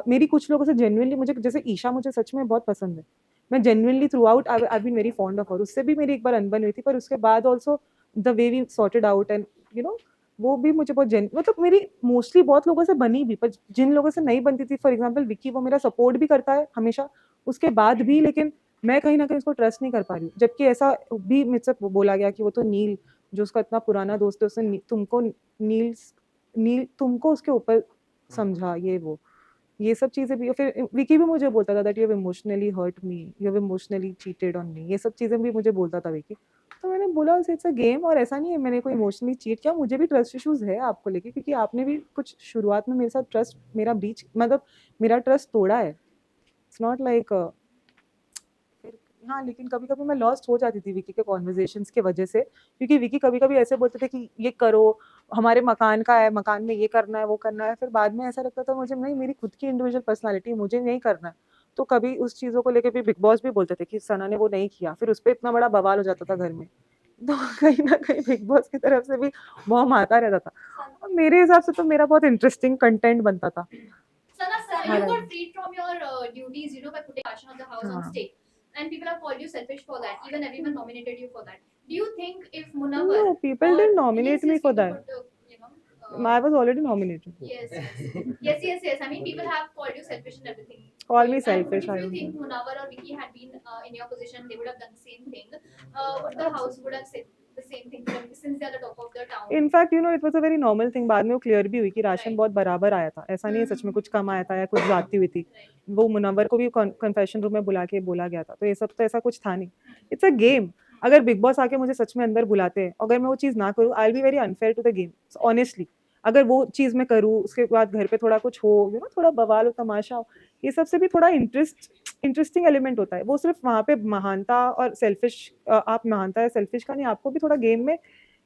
मेरी कुछ लोगों से जेन्युइनली, मुझे जैसे ईशा मुझे सच में बहुत पसंद है। मैं genuinely throughout I been very fond of her. उससे भी मेरी एक बार अनबन हुई थी, पर उसके बाद also the way we sorted out and वो भी मुझे बहुत मतलब मेरी मोस्टली बहुत लोगों से बनी भी, पर जिन लोगों से नहीं बनती थी, फॉर एग्जाम्पल विक्की, वो मेरा सपोर्ट भी करता है हमेशा उसके बाद भी, लेकिन मैं कहीं ना कहीं उसको ट्रस्ट नहीं कर पा रही हूँ। जबकि ऐसा भी मुझसे बोला गया कि वो तो नील, जो उसका इतना पुराना दोस्त है, उसने तुमको नील तुमको उसके ऊपर समझा, ये सब चीजें भी। फिर विकी भी मुझे बोलता था that you have emotionally hurt me, you have emotionally cheated on me, ये सब चीजें भी मुझे बोलता था विकी। तो मैंने बोला इट्स अ गेम, और ऐसा नहीं है मैंने कोई इमोशनली चीट किया। मुझे भी ट्रस्ट इश्यूज है आपको लेके, क्योंकि आपने भी कुछ शुरुआत में मेरे साथ ट्रस्ट, मेरा ब्रीच, मतलब मेरा ट्रस्ट तोड़ा है। इट्स नॉट लाइक हाँ, लेकिन कभी कभी मैं लॉस्ट हो जाती थी विकी के कॉन्वर्जेशंस की वजह से, क्योंकि विकी कभी कभी ऐसे बोलते थे कि ये करो, हमारे मकान का है, मकान में ये करना है, वो करना है। फिर बाद में ऐसा लगता था मुझे, नहीं, मेरी खुद की इंडिविजुअल पर्सनालिटी, मुझे नहीं करना है। तो कभी उस चीज़ों को लेकर भी बिग बॉस भी बोलते थे कि सना ने वो नहीं किया, फिर उस पर इतना बड़ा बवाल हो जाता था घर में। तो कहीं ना कहीं बिग बॉस की तरफ से भी बॉम्ब आता रहता था, और मेरे हिसाब से तो मेरा बहुत इंटरेस्टिंग कंटेंट बनता था। Sana, sir, हाँ, you got freed from your duties, by putting Asha on the house on हाँ। stake, and people have called you selfish for that. Even everyone nominated you for that. Do you think if Munawar No, people didn't nominate me for that. I was already nominated. Yes, yes. I mean, people have called you selfish and everything. Call me And selfish, if I you don't think know. Munawar or Vicky had been in your position, they would have done the same thing. Would the house would have said the same thing to them, since they are the top of the town? In fact it was a very normal thing. बाद में वो clear भी हुई कि ration Right. बहुत बराबर आया था, ऐसा नहीं है सच में कुछ कम आया था या कुछ ज्यादती हुई थी। Right. वो मुनव्वर को भी कन्फेशन रूम में बुला के बोला गया था, तो ये सब तो ऐसा कुछ था नहीं। It's a game. अगर बिग बॉस आके मुझे सच में अंदर बुलाते हैं, अगर मैं वो चीज़ ना करूँ, I will be very unfair to the game honestly. अगर वो चीज़ मैं करूँ, उसके बाद घर पे थोड़ा कुछ हो, थोड़ा बवाल हो, तमाशा हो, ये सबसे भी थोड़ा इंटरेस्टिंग एलिमेंट होता है। वो सिर्फ वहाँ पे महानता और सेल्फिश, आप महानता या सेल्फिश का नहीं, आपको भी थोड़ा गेम में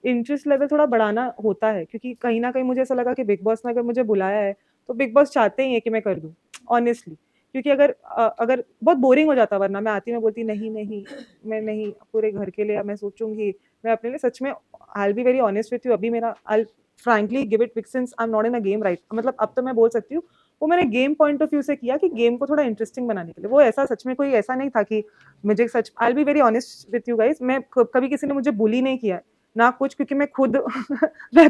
इंटरेस्ट लेवल थोड़ा बढ़ाना होता है। क्योंकि कहीं ना कहीं मुझे ऐसा लगा कि बिग बॉस ने अगर मुझे बुलाया है, तो बिग बॉस चाहते ही है कि मैं कर दूँ ऑनेस्टली। क्योंकि अगर बहुत बोरिंग हो जाता, वरना मैं आती, मैं बोलती नहीं नहीं, मैं नहीं, पूरे घर के लिए मैं सोचूंगी, मैं अपने लिए सच में, आई will be very honest with you, अभी मेरा आई frankly give it since I am not in a game, right, मतलब अब तो मैं बोल सकती हूँ, वो मैंने गेम पॉइंट ऑफ व्यू से किया कि गेम को थोड़ा इंटरेस्टिंग बनाने के लिए। वो ऐसा सच में कोई ऐसा नहीं था कि मुझे सच, I will be very honest with you guys, मैं कभी किसी ने मुझे बुली नहीं किया है ना कुछ, क्योंकि मैं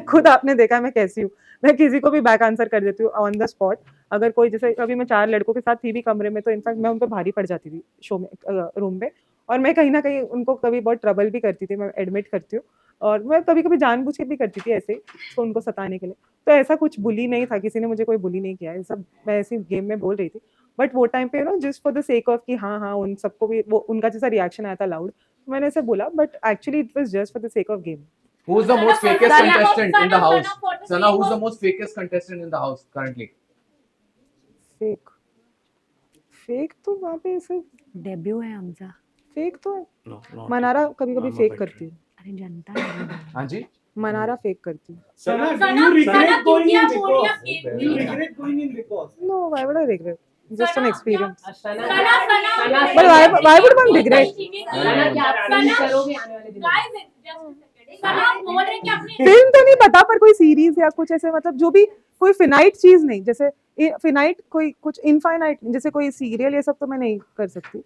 खुद आपने देखा मैं कैसी हूँ, मैं किसी को भी बैक आंसर कर देती हूँ ऑन द स्पॉट। अगर कोई, जैसे कभी मैं 4 लड़कों के साथ थी भी कमरे में, तो इनफैक्ट मैं उन पर भारी पड़ जाती थी शो में, रूम में, और मैं कहीं ना कहीं उनको कभी बहुत ट्रबल भी करती थी, मैं एडमिट करती हूँ, और मैं कभी कभी जानबूझ के भी करती थी ऐसे तो उनको सताने के लिए। तो ऐसा कुछ बुली नहीं था, किसी ने मुझे कोई बुली नहीं किया है, सब मैं ऐसी गेम में बोल रही थी। बट वो टाइम पे just for the sake of कि हाँ उन सबको भी वो उनका जैसा रिएक्शन आया था लाउड, मैंने ऐसे बोला, but actually it was just for the sake of game. Who's the most fakest Sana, contestant in the Sana, house? for the Sana, sake who's the of- most fakest contestant in the house currently? Fake तो वहाँ पे सिर्फ debut है Hamza. Fake तो No, not Mannara really. कभी कभी I'm a fake veteran. करती है, अरे जनता है। हाँ जी। मनारा फेक करती है। Sana, do Sana, you Sana, regret going क्योंकि in आप Big बोल रही Boss? आप game Do you नहीं regret going in Big Boss? No, why would I regret? Just an Sana, experience. Sana, But why would one regret? सना क्या आप सना, finish करोगे आने वाले दिनों में? Guys, just a second. सना, आप बोल रहे हैं कि आपने फिल्म तो नहीं पता, पर कोई सीरीज या कुछ ऐसे, मतलब जो भी कोई फिनाइट चीज नहीं, जैसे फिनाइट कोई कुछ इनफाइनाइट, जैसे कोई सीरियल, ये सब तो मैं नहीं कर सकती।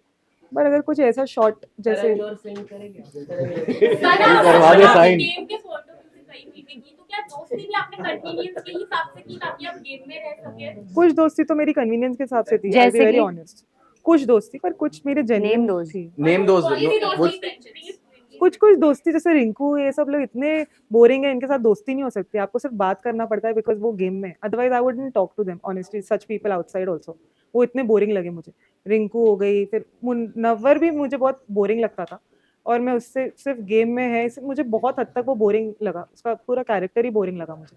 पर अगर कुछ ऐसा शॉर्ट जैसे करण जोहर फिल्म करेंगे सना, करवा दे आपने sign. गेम के फोटो किसी कहीं मीटिंग की, तो क्या दोस्ती भी आपने कन्वीनियंस के हिसाब से की ताकि आप गेम में रह सके? कुछ दोस्ती तो मेरी कन्वीनियंस के हिसाब से थी, आई जैसे बी वेरी कि? ऑनेस्ट। कुछ दोस्ती, पर कुछ मेरे Name जेन्युइन those. थी। Name those. कौन सी वो- दोस्ती friendships? कुछ दोस्ती, जैसे रिंकू, ये सब लोग इतने बोरिंग है, इनके साथ दोस्ती नहीं हो सकती, आपको सिर्फ बात करना पड़ता है बिकॉज वो गेम में, otherwise I wouldn't talk to them honestly, such people outside also, वो इतने बोरिंग लगे मुझे। रिंकू हो गई, फिर मुनव्वर भी मुझे बहुत बोरिंग लगता था, और मैं उससे सिर्फ गेम में है, मुझे बहुत हद तक वो बोरिंग लगा, उसका पूरा कैरेक्टर ही बोरिंग लगा मुझे।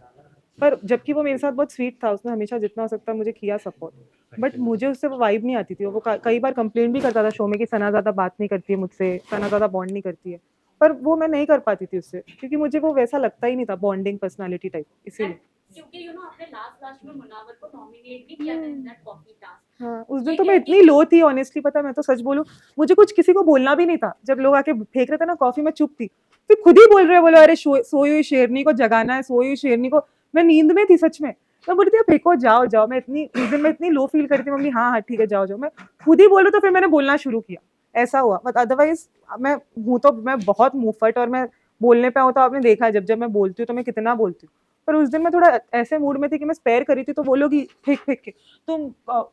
पर जबकि वो मेरे साथ बहुत स्वीट था, उसने हमेशा जितना हो सकता मुझे किया सपोर्ट, बट मुझे उससे वो वाइब नहीं आती थी। वो कई बार कंप्लेंट भी करता था शो में कि सना ज़्यादा बात नहीं करती है मुझसे, सना ज़्यादा बॉन्ड नहीं करती है, पर वो मैं नहीं कर पाती थी उससे, क्योंकि मुझे वो वैसा लगता ही नहीं था बॉन्डिंग पर्सनालिटी टाइप, इसीलिए। क्योंकि आपने लास्ट में मुनावर को नॉमिनेट भी किया था इन दैट कॉफी टास्क। हाँ, उस दिन तो मैं इतनी लो थी ऑनेस्टली, पता है, मैं तो सच बोलूं, मुझे कुछ किसी को बोलना भी नहीं था। जब लोग आके फेंक रहे थे ना कॉफी, मैं चुप थी, फिर खुद ही बोल रहे बोलो अरे सोई हुई शेरनी को जगाना है, सोई हुई शेरनी को। मैं नींद में थी सच में, मैं बोलती थी फेंको, जाओ जाओ। मैं इतनी उस दिन मैं इतनी लो फील करती थी, मम्मी हाँ हाँ ठीक है जाओ जाओ, मैं खुद ही बोलूँ तो फिर मैंने बोलना शुरू किया, ऐसा हुआ। बट अदरवाइज मैं हूँ तो मैं बहुत मुंहफट, और मैं बोलने पे हूँ तो आपने देखा है जब मैं बोलती हूँ तो मैं कितना बोलती हूँ। पर उस दिन मैं थोड़ा ऐसे मूड में थी कि मैं स्पेयर करी थी, तो वो लोग ही फेंक फेंक के तुम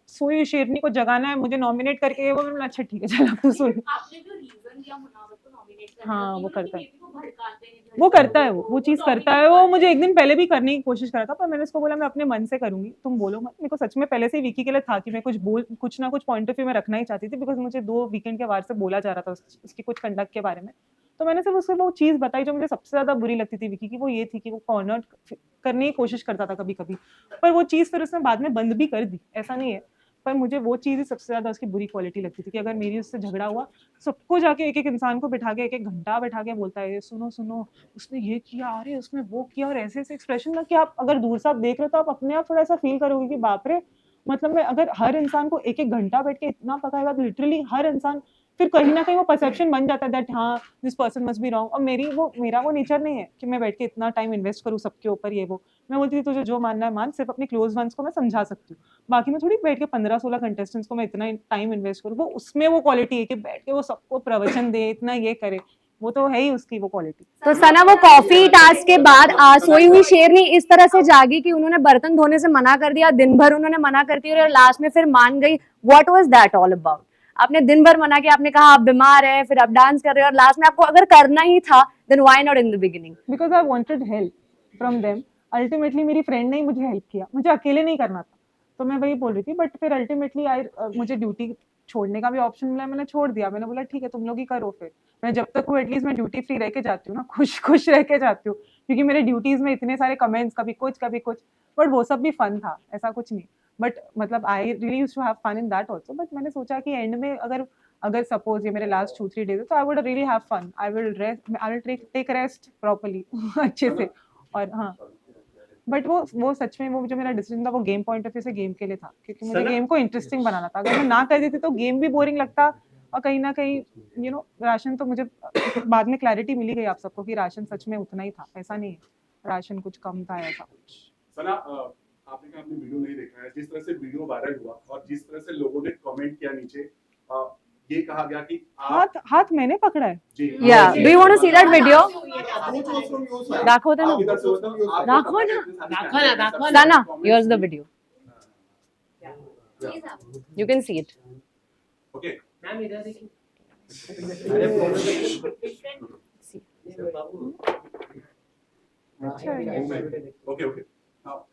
सोई शेरनी को जगाना है, मुझे नॉमिनेट करके, वो मैंने अच्छा ठीक है चल अब तू सुन। आपने जो रीजन दिया मुनावर को नॉमिनेट करने हाँ, का, वो कि करता है। वो भड़काते हैं, वो करता है, वो चीज़ करता है। वो मुझे एक दिन पहले भी करने की कोशिश करा था, पर मैंने उसको बोला मैं अपने मन से करूंगी, तुम बोलो मत। मेरे को सच में पहले से ही विकी के लिए था कि मैं कुछ ना कुछ पॉइंट ऑफ व्यू में रखना ही चाहती थी, बिकॉज मुझे 2 वीकेंड के वार से बोला जा रहा था उसकी कुछ कंडक्ट के बारे में। तो मैंने सिर्फ उसको वो चीज़ बताई जो मुझे सबसे ज़्यादा बुरी लगती थी विकी की, वो ये थी कि वो कॉर्नर करने की कोशिश करता था कभी कभी, पर वो चीज़ फिर उसने बाद में बंद भी कर दी, ऐसा नहीं है। पर मुझे वो चीज़ ही सबसे ज़्यादा उसकी बुरी क्वालिटी लगती थी कि अगर मेरी उससे झगड़ा हुआ, सबको जाके एक एक इंसान को बिठा के एक एक घंटा बैठा के बोलता है सुनो सुनो उसने ये किया, अरे उसने वो किया, और ऐसे ऐसे एक्सप्रेशन ना कि आप अगर दूर से आप देख रहे हो तो आप अपने आप थोड़ा ऐसा फील करोगे कि बाप रे, मतलब मैं अगर हर इंसान को एक एक घंटा बैठ के इतना पकाएगा तो लिटरली हर इंसान, फिर कहीं ना कहीं वो परसेप्शन बन जाता है दैट हाँ this person must be wrong. और मेरा वो नेचर नहीं है कि मैं बैठ के इतना टाइम इन्वेस्ट करूँ सबके ऊपर, ये वो मैं बोलती थी तुझे जो मानना है मान, सिर्फ अपने क्लोज वंस को मैं समझा सकती हूँ, बाकी मैं थोड़ी बैठ के 15-16 कंटेस्टेंट्स को मैं इतना टाइम इन्वेस्ट करूँ। वो उसमें वो क्वालिटी है कि बैठ के वो सबको प्रवचन दे, इतना ये करे, वो तो है ही उसकी वो क्वालिटी। तो सना वो कॉफी टास्क के बाद सोई हुई शेरनी इस तरह से जागी कि उन्होंने बर्तन धोने से मना कर दिया, दिन भर उन्होंने मना करती रही और लास्ट में फिर मान गई। What was that all about? आपने दिन भर मना किया, आपने कहा आप बीमार हैं, फिर आप डांस कर रहे हो, और लास्ट में आपको अगर करना ही था then why not in the beginning? Because I wanted help from them. Ultimately मेरी फ्रेंड ने ही मुझे हेल्प किया, मुझे अकेले नहीं करना था, तो मैं वही बोल रही थी। बट फिर अल्टीमेटली मुझे ड्यूटी छोड़ने का भी ऑप्शन मिला, मैंने छोड़ दिया। मैंने बोला ठीक है तुम लोग ही करो, फिर मैं जब तक हूँ एटलीस्ट मैं ड्यूटी फ्री रह के जाती हूँ ना, खुश खुश रह के जाती हूँ, क्योंकि मेरे ड्यूटीज में इतने सारे कमेंट्स, कभी कुछ कभी कुछ, बट वो सब भी फन था, ऐसा कुछ नहीं। बट मतलब I really used to have fun in that also. But मैंने सोचा कि एंड में अगर सपोज ये मेरे लास्ट 2-3 डेज है तो I would really have fun, I will take rest properly अच्छे से। और हाँ, बट वो सच में वो जो मेरा डिसीजन था वो गेम पॉइंट ऑफ व्यू से गेम के लिए था, क्योंकि मुझे गेम को इंटरेस्टिंग बनाना था। अगर मैं ना कर देती तो गेम भी बोरिंग लगता, और कहीं ना कहीं राशन तो मुझे बाद में क्लैरिटी मिली गई आप सबको कि राशन सच में उतना ही था, ऐसा नहीं है राशन कुछ कम था ऐसा कुछ। सना, आपने कहा आपने वीडियो नहीं देखा है, जिस तरह से वीडियो वायरल हुआ और जिस तरह से लोगों ने कमेंट किया नीचे, ये कहा गया कि हाथ मैंने पकड़ा है। या do you want to see that video? दाखव ना, दाखव ना Sana, here's the video, you can see it. Okay ma'am इधर देखिए। ओके ओके,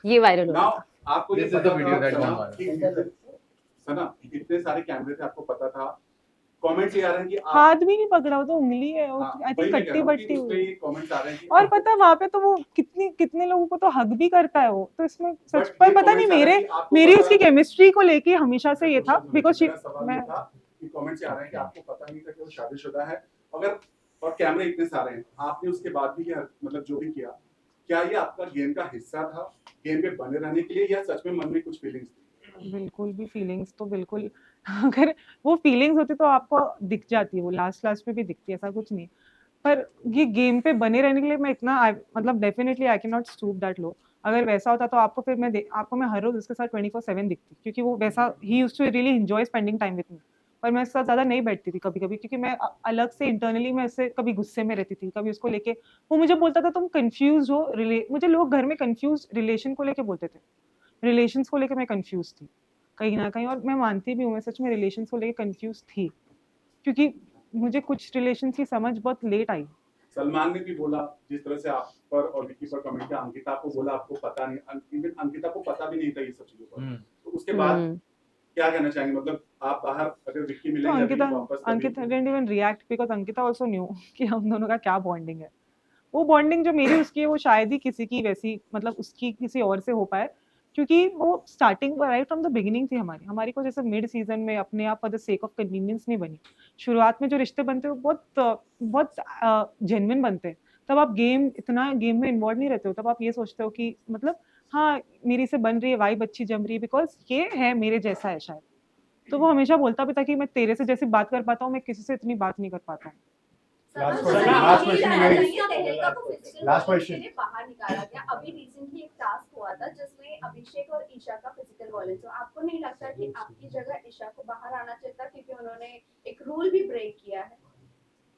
ये वायरल हो नाउ आपको This is the video that went viral. viral। Sana, इतने सारे कैमरे थे, आपको पता था, कमेंट्स ये आ रहे हैं कि आप हाथ भी नहीं पकड़ा, वो तो उंगली है, हाँ, आई वही थिंक मैं कह कट्टी रहा हूँ कि बट्टी उसपे हुई। ये कमेंट्स आ रहे हैं कि और पता है वहां पे तो वो कितने लोगों को तो हग भी करता है वो, तो इसमें सच But पर ये पता नहीं comments आ रहे हैं कि आपको मेरी पता उसकी नहीं। केमिस्ट्री को लेके हमेशा से ये था, बिकॉज मेरा सवाल मैं ये था कि कमेंट्स आ रहे हैं कि आपको पता नहीं था कि वो शादीशुदा है, अगर और कैमरे इतने सारे हैं, आपने उसके बाद भी मतलब जो भी किया, क्या ये आपका गेम का हिस्सा था, गेम में बने रहने के लिए, या सच में मन में कुछ फीलिंग्स थी? बिल्कुल भी फीलिंग्स तो बिल्कुल अगर वो फीलिंग्स होती तो आपको दिख जाती है, वो लास्ट में भी दिखती है, ऐसा कुछ नहीं। पर ये गेम पे बने रहने के लिए मैं इतना मतलब definitely I can not stoop that low. अगर वैसा होता तो आपको फिर आपको मैं हर रोज उसके साथ 24/7 दिखती, क्योंकि वो वैसा ही used to really enjoy spending time with me. पर मैं उसके साथ ज़्यादा नहीं बैठती थी कभी-कभी, क्योंकि मैं अलग से इंटरनली मैं उससे कभी गुस्से में रहती थी, कभी उसको लेके वो मुझे बोलता था तुम कंफ्यूज हो मुझे लोग घर में कंफ्यूज रिलेशन को लेके बोलते थे, रिलेशंस को लेके मैं कंफ्यूज थी कहीं ना कहीं, और मैं मानती भी हूँ मैं सच में रिलेशंस को लेके कंफ्यूज थी, क्योंकि मुझे कुछ रिलेशंस की समझ बहुत लेट आई। सलमान ने भी बोला, जिस तरह से आप पर और विक्की पर कमेंट किया, अंकिता को बोला आपको पता नहीं, इवन अंकिता को पता भी नहीं था ये सब चीजों पर, तो उसके बाद क्या कहना चाहेंगे? मतलब आप बाहर अगर विक्की तो मिलेंगे Ankita didn't even react, because Ankita also new कि हम दोनों का क्या बॉन्डिंग है। वो बॉन्डिंग जो मेरी उसकी है वो शायद ही किसी की वैसी मतलब उसकी किसी और से हो पाए, क्योंकि वो starting right from the beginning थी हमारी को जैसे मिड सीजन में अपने आप for the sake of convenience नहीं बनी। शुरुआत में जो रिश्ते बनते हैं वो बहुत जेन्युइन बनते हैं। तब आप इतना गेम में इन्वॉल्व नहीं रहते हो, तब आप ये सोचते हो कि मतलब हाँ मेरी से बन रही है, वाइब अच्छी जम रही है, बिकॉज ये है मेरे जैसा है शायद। तो वो हमेशा बोलता भी था कि मैं तेरे से जैसी बात कर पाता हूँ, मैं किसी से इतनी बात नहीं कर पाता हूँ। Last सर, question, ये last भी question जानना guys. चाहिए, तहलका को physical Last violence question. के लिए बाहर निकाला गया। अभी रिसेंटली एक टास्क हुआ था जिसमें अभिषेक और ईशा का फिजिकल वायलेंस हुआ। आपको नहीं लगता कि आपकी जगह ईशा को बाहर आना चाहिए था, क्योंकि उन्होंने एक रूल भी ब्रेक किया है?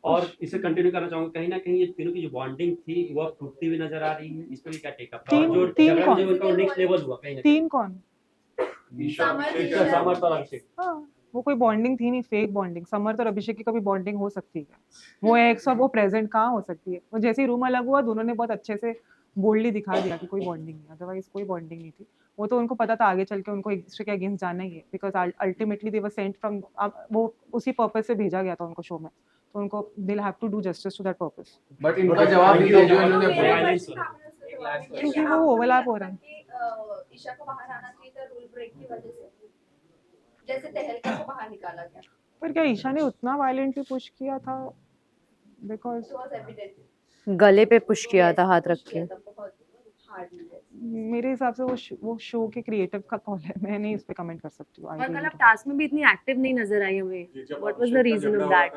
और इसे कंटिन्यू करना चाहूंगा, कहीं ना कहीं ये तीनों की जो बॉन्डिंग थी वो अब टूटती हुई नजर आ रही है। इस पे भी क्या टेक अप? और जो तीन झगड़ा कौन? जो उनका नेक्स्ट लेवल हुआ कहीं ना कहीं। 3 कौन? समर्थ और अभिषेक। हाँ, वो कोई बॉन्डिंग थी नहीं, फेक बॉन्डिंग। समर्थ और अभिषेक की कभी बॉन्डिंग हो सकती है? वो एक सब वो प्रेजेंट कहाँ हो सकती है? वो जैसे ही रूम अलग हुआ दोनों ने बहुत अच्छे से बोल्डली दिखा दिया कि कोई बॉन्डिंग नहीं, अदरवाइज कोई बॉन्डिंग नहीं थी। वो तो उनको पता था आगे चल के उनको एक दूसरे के अगेंस्ट जाना ही है, because ultimately they were sent from, वो उसी पर्पज से भेजा गया था उनको शो में, तो उनको they will have to do justice to that purpose. But इनका जवाब नहीं दिया जो इन्होंने बोला। Violence क्योंकि वो ओवरलैप हो रहा है। ईशा को बाहर आना चाहिए था रूल ब्रेक की वजह से, जैसे तहलका को बाहर निकाला गया। पर क्या ईशा ने उतना वायलेंटली पुश किया था? Because It was evident. गले पे पुश किया था हाथ रख के। किया था बहुत हार्डली। मेरे हिसाब से वो शो के क्रिएटिव का कॉल है, मैं नहीं इस पे कमेंट कर सकती हूँ। I और really कल आप don't. टास्क में भी इतनी एक्टिव नहीं नजर आई हमें। What was the reason of that?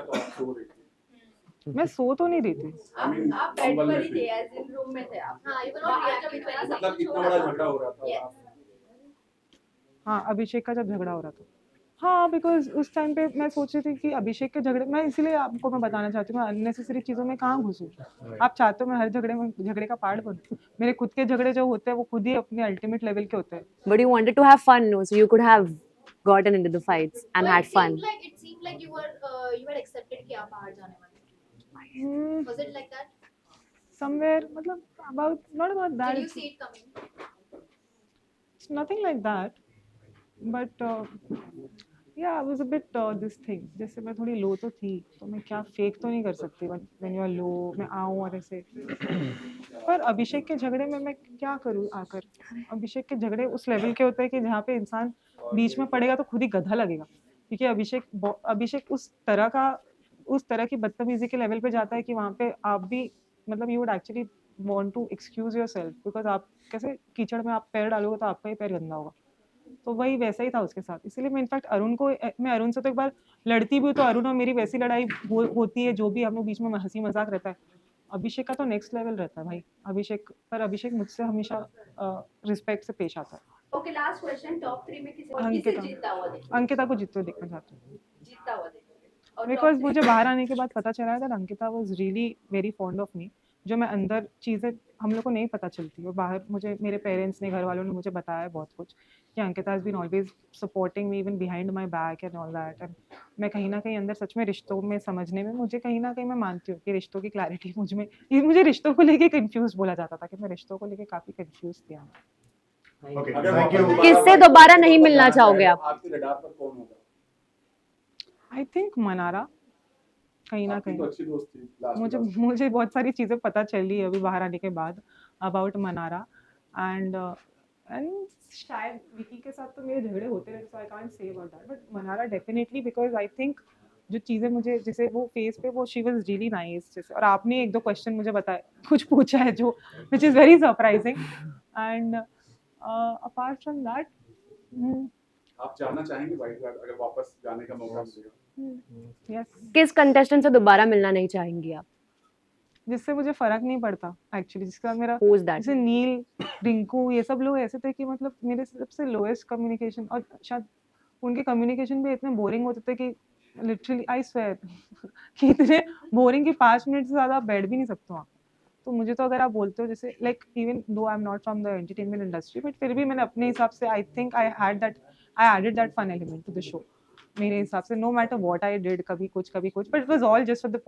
मैं सो तो नहीं रही थी। आप बेड पर ही थे, एज इन रूम में थे आप। हाँ, you were not reacting to anything. मतलब इतना बड़ा झगड़ा हो रहा था। Yes. हाँ, अभिषेक का जब झगड़ा हो रहा था। हाँ, बिकॉज उस टाइम पे मैं सोच रही थी कि अभिषेक के झगड़े, मैं इसीलिए आपको मैं बताना चाहती हूँ, मैं अननेसेसरी चीज़ों में कहाँ घुसूँ। आप चाहते हो मैं हर झगड़े का पार्ट बनूँ? मेरे खुद के झगड़े जो होते हैं वो खुद ही अपने अल्टीमेट लेवल के होते हैं। But you wanted to have fun, no? So you could have gotten into the fights and But had fun. it seemed like you were accepted कि आप बाहर जाने वाले थे. Hmm, Was it like that? somewhere मतलब not about that. Did you see it coming? It's nothing like that. But yeah, I was a bit this thing. जैसे मैं थोड़ी लो तो थी, तो मैं क्या फेक तो नहीं कर सकती when you are low, मैं आऊँ और ऐसे। पर अभिषेक के झगड़े में मैं क्या करूँ आकर? अभिषेक के झगड़े उस लेवल के होते हैं कि जहाँ पे इंसान बीच में पड़ेगा तो खुद ही गधा लगेगा, क्योंकि अभिषेक उस तरह की बदतमीजी के लेवल पे जाता है कि वहाँ पे आप भी मतलब you would actually want to excuse yourself, because आप कैसे कीचड़ में आप पैर डालोगे तो आपका ही पैर गंदा होगा। तो वही वैसा ही था उसके साथ। इसीलिए मैं इनफैक्ट मैं अरुण से तो एक बार लड़ती भी हूँ, तो अरुण और मेरी वैसी लड़ाई होती है, जो भी हम लोग बीच में हंसी मजाक रहता है। अभिषेक का तो नेक्स्ट लेवल रहता है भाई। अभिषेक मुझसे हमेशा रिस्पेक्ट से पेश आता है। ओके, लास्ट क्वेश्चन, टॉप 3 में किसे अंकिता। जीतता हुआ देखोगे? अंकिता को जीतते हुए देखना चाहती हूँ, जीतता हुआ देखोगे। और बिकॉज top मुझे 3 बाहर आने के बाद पता चला है that Ankita was really very fond of me. जो मैं अंदर चीज़ें हम लोग को नहीं पता चलती, और बाहर मुझे मेरे पेरेंट्स ने, घर वालों ने मुझे बताया बहुत कुछ कि Ankita has been always supporting me even behind my back and all that. And मैं कहीं ना कहीं अंदर सच में रिश्तों में समझने में, मुझे कहीं ना कहीं मैं मानती हूँ कि रिश्तों की क्लैरिटी मुझे रिश्तों को लेके कंफ्यूज बोला जाता था कि मैं रिश्तों को लेके काफ़ी कंफ्यूज थी। Okay, अगर thank you. किससे दोबारा नहीं मिलना चाहोगे आप? आपके रडार पर कौन होगा? आई थिंक मनारा, कहीं ना आपकी कहीं तो अच्छी दोस्त थी last में। मुझे बहुत सारी चीज़ें पता चली अभी बाहर आने के बाद अबाउट मनारा। एंड शायद विकी के साथ तो मेरे झगड़े होते रहते, so I can't say about that, but Manara definitely, because I think जो चीज़ें मुझे जैसे वो फेस पे वो शी वाज रियली नाइस। जैसे और आपने 1-2 क्वेश्चन मुझे बताए, कुछ पूछा है जो which is very surprising. And apart from that आप जाना चाहेंगे वाइट कार्ड अगर वापस जाने का मौका मिलेगा? यस, किस कंटेस्टेंट से दोबारा मिलना नहीं चाहेंगी आप? जिससे मुझे फर्क नहीं पड़ता एक्चुअली, जिसके बाद मेरा Who's that? जैसे नील, रिंकू, ये सब लोग ऐसे थे कि मतलब मेरे सबसे लोएस्ट कम्युनिकेशन, और शायद उनके कम्युनिकेशन भी इतने बोरिंग होते थे कि लिटरली आई स्वेयर कि इतने बोरिंग कि 5 मिनट से ज़्यादा आप बैठ भी नहीं सकते वहाँ। तो मुझे तो अगर आप बोलते हो जैसे like even though I am not from the entertainment industry, but फिर भी मैंने अपने हिसाब से I think I added that fun element to the show मेरे हिसाब से। No matter what I did, कभी कुछ, but it was all just for the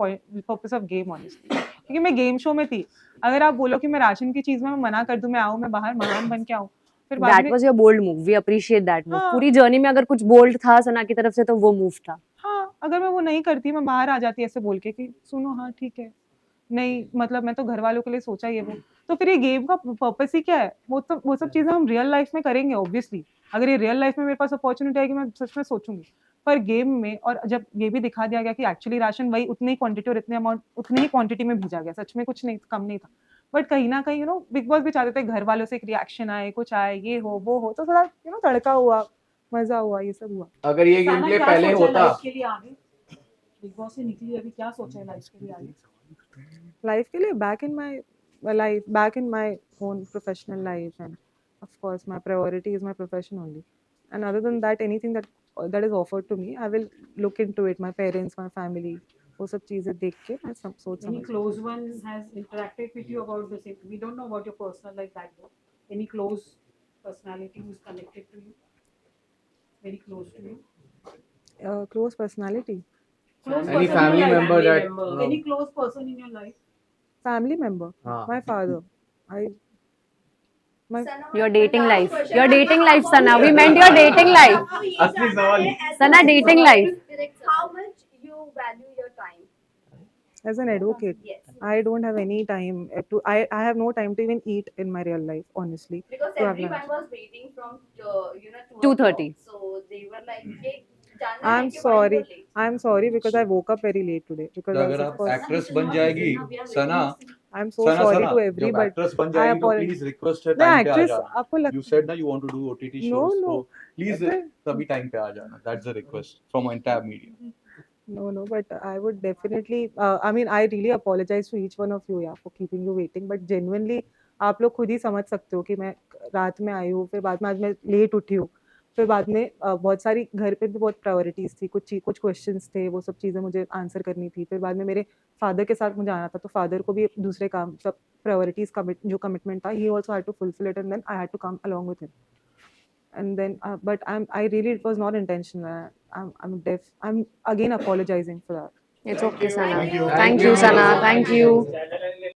purpose of game honestly, क्योंकि मैं गेम शो में थी। अगर आप बोलो कि मैं राशन की चीज़ में मैं मना कर दूं, मैं आऊँ, मैं बाहर महान बन के आऊँ, फिर बाद That में was your bold move. We appreciate that move. हाँ। पूरी जर्नी में अगर कुछ बोल्ड था सना की तरफ से तो वो मूव था। हाँ, अगर मैं वो नहीं करती, मैं बाहर आ जाती ऐसे बोल के कि सुनो हाँ ठीक है, नहीं मतलब मैं तो घर वालों के लिए सोचा ही है वो, तो फिर ये गेम का पर्पस ही क्या है? वो सब चीज़ें हम रियल लाइफ में करेंगे ऑब्वियसली। अगर ये रियल लाइफ में मेरे पास अपॉर्च्युनिटी आएगी मैं सच में सोचूंगी, पर गेम में और जब ये भी दिखा दिया गया कि एक्चुअली राशन वही उतनी ही क्वांटिटी और इतने अमाउंट उतनी ही क्वांटिटी में भेजा गया, सच में कुछ नहीं कम नहीं था, बट कहीं ना कहीं बिग बॉस भी चाहते थे घर वालों से एक रिएक्शन आए, कुछ आए, ये हो वो हो, तो थोड़ा तड़का हुआ, मजा हुआ, ये सब हुआ। अगर ये गेम साना प्ले क्या पहले सोचा है होता, लाइफ के लिए आगे? बिग बॉस से निकली अभी क्या सोचा है लाइफ के लिए आगे? लाइफ के लिए back in my own professional life, and of course my priority is my profession only, and other than that anything that is offered to me I will look into it, my parents, my family, वो सब चीजें देख के मैं सब सोच Any समझ close one has interacted with you about the same? We don't know about your personal life that well. Any close personality who's connected to you? Very close to you? close personality, Close any person in family your life. member that Any close person in your life? family member, हाँ my father, my Sana, Your dating last life. question. Your dating life, Sana. We meant your dating life. असली सवाल Sana, dating life. How much you value your time? as an advocate Yes. I don't have any time I have no time to even eat in my real life, honestly. Because To have everyone lunch. was waiting from 2:30. So they were like, "ये जानना है I'm कि why sorry. you're late?" I'm sorry because I woke up very late today because I was, अगर of आप course, actress बन जाएगी सना, I'm so Sana sorry Sana to जब everybody. Actress बन I जाएगी तो apologize. प्लीज रिक्वेस्ट है मैं टाइम पे आ एक्ट्रेस जाना. आपको You लग said ना you want to do OTT No, shows, no. so please ऐसे- तभी टाइम पे आ जाना. That's the request from entire media. No, but I would definitely. I mean, I really apologize to each one of you, yeah, for keeping you waiting. But genuinely, आप लोग खुद ही समझ सकते हो कि मैं रात में आई हूँ, फिर बाद में आज मैं लेट उठी हूँ, फिर बाद में बहुत सारी घर पे भी बहुत प्रायोरिटीज थी, कुछ क्वेश्चंस थे, वो सब चीज़ें मुझे आंसर करनी थी, फिर बाद में मेरे फादर के साथ मुझे आना था, तो फादर को भी दूसरे काम सब प्रायोरिटीज जो कमिटमेंट था, he also had to fulfill it, and then I had to come along with him. And then but I really, it was not intentional. I'm again apologizing for that. It's okay, Sana. Thank you. Thank you, Sana. Thank you.